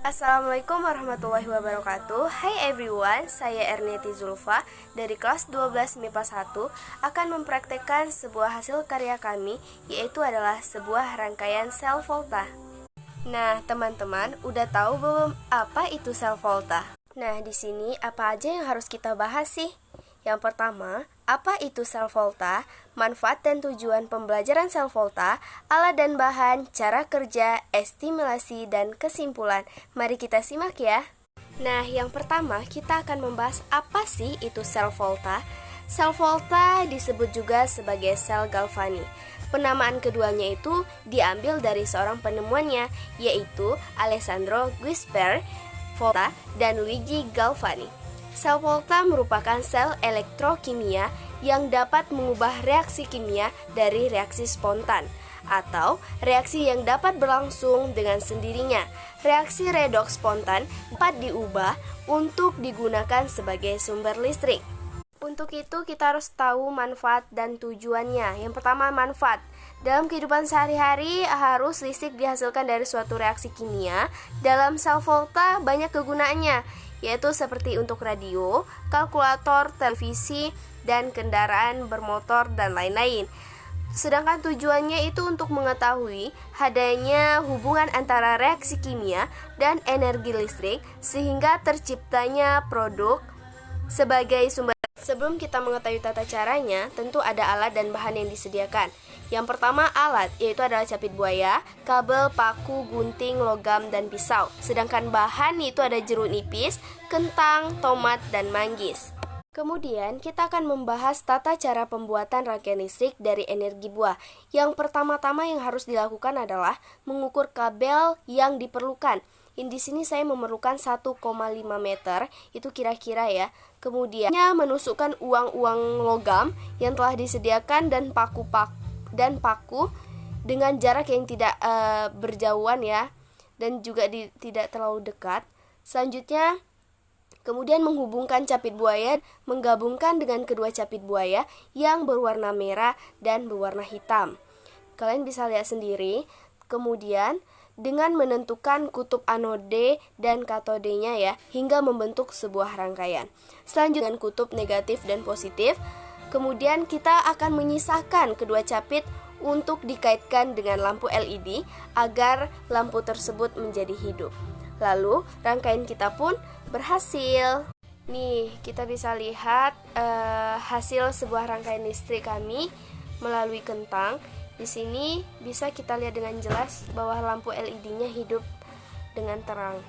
Assalamualaikum warahmatullahi wabarakatuh. Hai everyone, saya Erneti Zulfa dari kelas 12 MIPA 1 akan mempraktekkan sebuah hasil karya kami, yaitu adalah sebuah rangkaian sel volta. Nah, teman-teman, udah tahu belum apa itu sel volta? Nah, di sini apa aja yang harus kita bahas sih? Yang pertama, apa itu sel volta, manfaat dan tujuan pembelajaran sel volta, alat dan bahan, cara kerja, estimasi, dan kesimpulan. Mari kita simak ya. Nah, yang pertama kita akan membahas apa sih itu sel volta. Sel volta disebut juga sebagai sel galvani. Penamaan keduanya itu diambil dari seorang penemuannya, yaitu Alessandro Guisper Volta dan Luigi Galvani. Sel volta merupakan sel elektrokimia yang dapat mengubah reaksi kimia dari reaksi spontan atau reaksi yang dapat berlangsung dengan sendirinya. Reaksi redoks spontan dapat diubah untuk digunakan sebagai sumber listrik. Untuk itu kita harus tahu manfaat dan tujuannya. Yang pertama, manfaat. Dalam kehidupan sehari-hari harus listrik dihasilkan dari suatu reaksi kimia. Dalam sel volta banyak kegunaannya, yaitu seperti untuk radio, kalkulator, televisi, dan kendaraan bermotor dan lain-lain. Sedangkan tujuannya itu untuk mengetahui adanya hubungan antara reaksi kimia dan energi listrik sehingga terciptanya produk sebagai sumber. Sebelum kita mengetahui tata caranya, tentu ada alat dan bahan yang disediakan. Yang pertama alat, yaitu adalah capit buaya, kabel, paku, gunting, logam, dan pisau. Sedangkan bahan itu ada jeruk nipis, kentang, tomat, dan manggis. Kemudian kita akan membahas tata cara pembuatan rangkaian listrik dari energi buah. Yang pertama-tama yang harus dilakukan adalah mengukur kabel yang diperlukan. Di sini saya memerlukan 1,5 meter, itu kira-kira ya. Kemudian menusukkan uang-uang logam yang telah disediakan dan paku dengan jarak yang tidak berjauhan ya, dan juga tidak terlalu dekat. Selanjutnya kemudian menghubungkan capit buaya, menggabungkan dengan kedua capit buaya yang berwarna merah dan berwarna hitam. Kalian bisa lihat sendiri. Kemudian dengan menentukan kutub anode dan katodenya ya, hingga membentuk sebuah rangkaian. Selanjutnya dengan kutub negatif dan positif. Kemudian kita akan menyisakan kedua capit untuk dikaitkan dengan lampu LED agar lampu tersebut menjadi hidup. Lalu rangkaian kita pun berhasil. Nih, kita bisa lihat hasil sebuah rangkaian listrik kami melalui kentang. Di sini bisa kita lihat dengan jelas bahwa lampu LED-nya hidup dengan terang.